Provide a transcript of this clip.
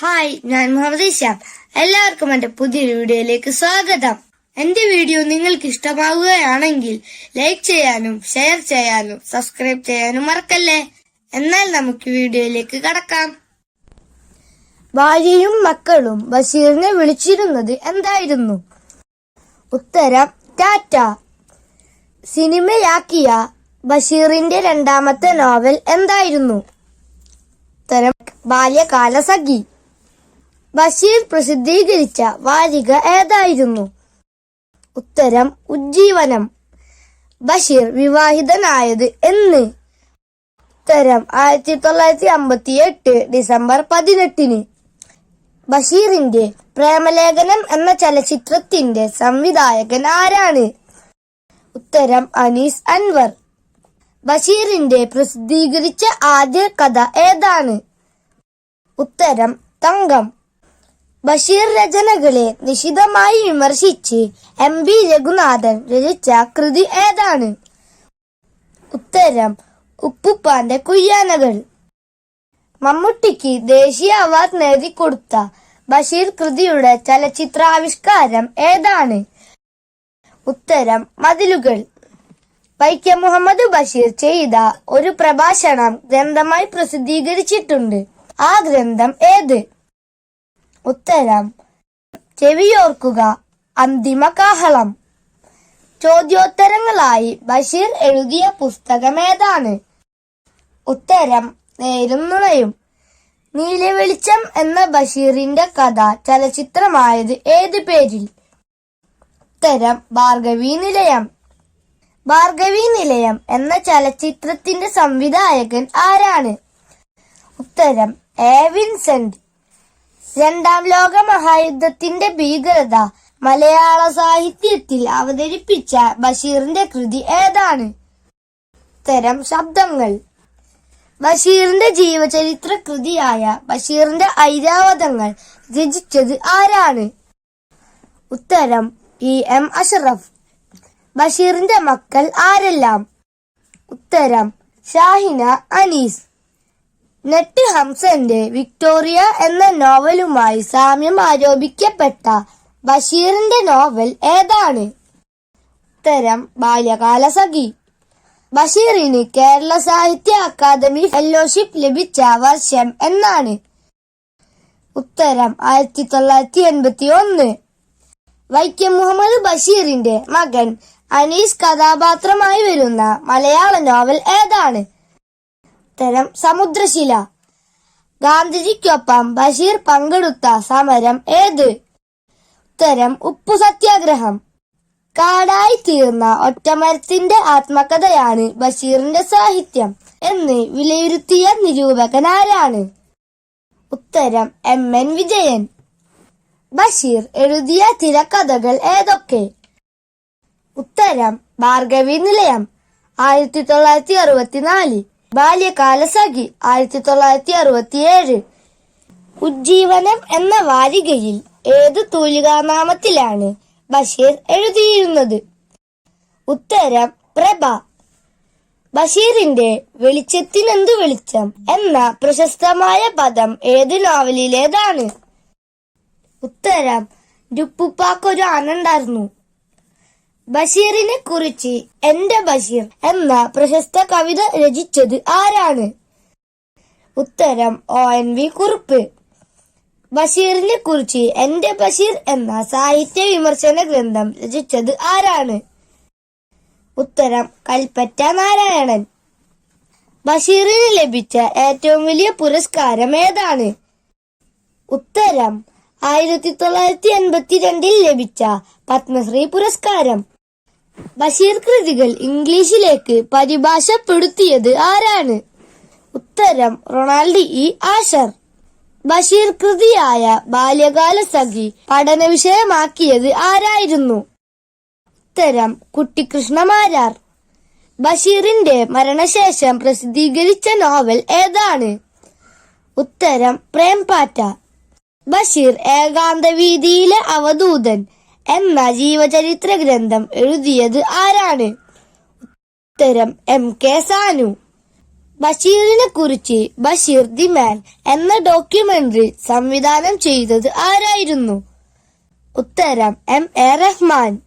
Hi, ഞാൻ മുഹമ്മദ് ഇഷാം. എല്ലാവർക്കും എന്റെ പുതിയൊരു വീഡിയോയിലേക്ക് സ്വാഗതം. എന്റെ വീഡിയോ നിങ്ങൾക്ക് ഇഷ്ടമാവുകയാണെങ്കിൽ ലൈക്ക് ചെയ്യാനും ഷെയർ ചെയ്യാനും സബ്സ്ക്രൈബ് ചെയ്യാനും മറക്കല്ലേ. എന്നാൽ നമുക്ക് വീഡിയോയിലേക്ക് കടക്കാം. ഭാര്യയും മക്കളും ബഷീറിനെ വിളിച്ചിരുന്നത് എന്തായിരുന്നു? ഉത്തരം ടാറ്റ. സിനിമയാക്കിയ ബഷീറിന്റെ രണ്ടാമത്തെ നോവൽ എന്തായിരുന്നു? ഉത്തരം ബാല്യകാലസഖി. ബഷീർ പ്രസിദ്ധീകരിച്ച വാരിക ഏതായിരുന്നു? ഉത്തരം ഉജ്ജീവനം. ബഷീർ വിവാഹിതനായത് എന്ന്? ഉത്തരം 1958 ഡിസംബർ 18. ബഷീറിന്റെ പ്രേമലേഖനം എന്ന ചലച്ചിത്രത്തിന്റെ സംവിധായകൻ ആരാണ്? ഉത്തരം അനീസ് അൻവർ. ബഷീറിന്റെ പ്രസിദ്ധീകരിച്ച ആദ്യ കഥ ഏതാണ്? ഉത്തരം തങ്കം. ബഷീർ രചനകളെ നിശിതമായി വിമർശിച്ച് MB രഘുനാഥൻ രചിച്ച കൃതി ഏതാണ്? ഉത്തരം ഉപ്പുപ്പാന്റെ കുയ്യാനകൾ. മമ്മൂട്ടിക്ക് ദേശീയ അവാർഡ് നേടിക്കൊടുത്ത ബഷീർ കൃതിയുടെ ചലച്ചിത്രാവിഷ്കാരം ഏതാണ്? ഉത്തരം മതിലുകൾ. വൈക്കം മുഹമ്മദ് ബഷീർ ചെയ്ത ഒരു പ്രഭാഷണം ഗ്രന്ഥമായി പ്രസിദ്ധീകരിച്ചിട്ടുണ്ട്. ആ ഗ്രന്ഥം ഏത്? ഉത്തരം ചെവിയോർക്കുക അന്തിമ കാഹളം. ചോദ്യോത്തരങ്ങളായി ബഷീർ എഴുതിയ പുസ്തകം ഏതാണ്? ഉത്തരം നേരും നുണയും. നീലവെളിച്ചം എന്ന ബഷീറിന്റെ കഥ ചലച്ചിത്രമായത് ഏത് പേരിൽ? ഉത്തരം ഭാർഗവീ നിലയം. ഭാർഗവീ നിലയം എന്ന ചലച്ചിത്രത്തിന്റെ സംവിധായകൻ ആരാണ്? ഉത്തരം A. വിൻസെന്റ്. രണ്ടാം ലോക മഹായുദ്ധത്തിന്റെ ഭീകരത മലയാള സാഹിത്യത്തിൽ അവതരിപ്പിച്ച ബഷീറിന്റെ കൃതി ഏതാണ്? ഉത്തരം ശബ്ദങ്ങൾ. ബഷീറിന്റെ ജീവചരിത്ര കൃതിയായ ബഷീറിന്റെ ഐരാവതങ്ങൾ രചിച്ചത് ആരാണ്? ഉത്തരം EM അഷ്റഫ്. ബഷീറിന്റെ മക്കൾ ആരെല്ലാം? ഉത്തരം ഷാഹിന, അനീസ്. നെട്ട് ഹംസന്റെ വിക്ടോറിയ എന്ന നോവലുമായി സാമ്യം ആരോപിക്കപ്പെട്ട ബഷീറിന്റെ നോവൽ ഏതാണ്? ഉത്തരം ബാല്യകാലസഖി. ബഷീറിന് കേരള സാഹിത്യ അക്കാദമി ഫെലോഷിപ്പ് ലഭിച്ച വർഷം എന്നാണ്? ഉത്തരം 1981. വൈക്കം മുഹമ്മദ് ബഷീറിന്റെ മകൻ അനീസ് കഥാപാത്രമായി വരുന്ന മലയാള നോവൽ ഏതാണ്? ഉത്തരം സമുദ്രശില. ഗാന്ധിജിക്കൊപ്പം ബഷീർ പങ്കെടുത്ത സമരം ഏത്? ഉത്തരം ഉപ്പു സത്യാഗ്രഹം. കാടായി തീർന്ന ഒറ്റമരത്തിന്റെ ആത്മകഥയാണ് ബഷീറിന്റെ സാഹിത്യം എന്ന് വിലയിരുത്തിയ നിരൂപകൻ ആരാണ്? ഉത്തരം MN വിജയൻ. ബഷീർ എഴുതിയ തിരക്കഥകൾ ഏതൊക്കെ? ഉത്തരം ഭാർഗവീ നിലയം 1964, ബാല്യകാലസഖി 1967. ഉജ്ജീവനം എന്ന വാരികയിൽ ഏത് തൂലികാനാമത്തിലാണ് ബഷീർ എഴുതിയിരുന്നത്? ഉത്തരം പ്രഭ. ബഷീറിന്റെ വെളിച്ചത്തിനെന്തു വെളിച്ചം എന്ന പ്രശസ്തമായ പദം ഏത് നോവലിലേതാണ്? ഉത്തരം ഉപ്പുപ്പാക്കൊരു ആനണ്ടായിരുന്നു. ബഷീറിനെ കുറിച്ച് എന്റെ ബഷീർ എന്ന പ്രശസ്ത കവിത രചിച്ചത് ആരാണ്? ഉത്തരം ONV കുറുപ്പ്. ബഷീറിനെ കുറിച്ച് എന്റെ ബഷീർ എന്ന സാഹിത്യ വിമർശന ഗ്രന്ഥം രചിച്ചത് ആരാണ്? ഉത്തരം കൽപ്പറ്റ നാരായണൻ. ബഷീറിന് ലഭിച്ച ഏറ്റവും വലിയ പുരസ്കാരം ഏതാണ്? ഉത്തരം 1982 ലഭിച്ച പത്മശ്രീ പുരസ്കാരം. ബഷീർ കൃതികൾ ഇംഗ്ലീഷിലേക്ക് പരിഭാഷപ്പെടുത്തിയത് ആരാണ്? ഉത്തരം റൊണാൾഡ് E. ആഷർ. ബഷീർ കൃതിയായ ബാല്യകാലസഖി പഠന വിഷയമാക്കിയത് ആരായിരുന്നു? ഉത്തരം കുട്ടിക്കൃഷ്ണമാരാർ. ബഷീറിന്റെ മരണശേഷം പ്രസിദ്ധീകരിച്ച നോവൽ ഏതാണ്? ഉത്തരം പ്രേംപാറ്റ. ബഷീർ ഏകാന്തവീതിയിലെ അവധൂതൻ എന്ന ജീവചരിത്ര ഗ്രന്ഥം എഴുതിയത് ആരാണ്? ഉത്തരം MK സാനു. ബഷീറിനെ കുറിച്ച് ബഷീർ ദി മാൻ എന്ന ഡോക്യുമെന്ററി സംവിധാനം ചെയ്തത് ആരായിരുന്നു? ഉത്തരം എം എ റഹ്മാൻ.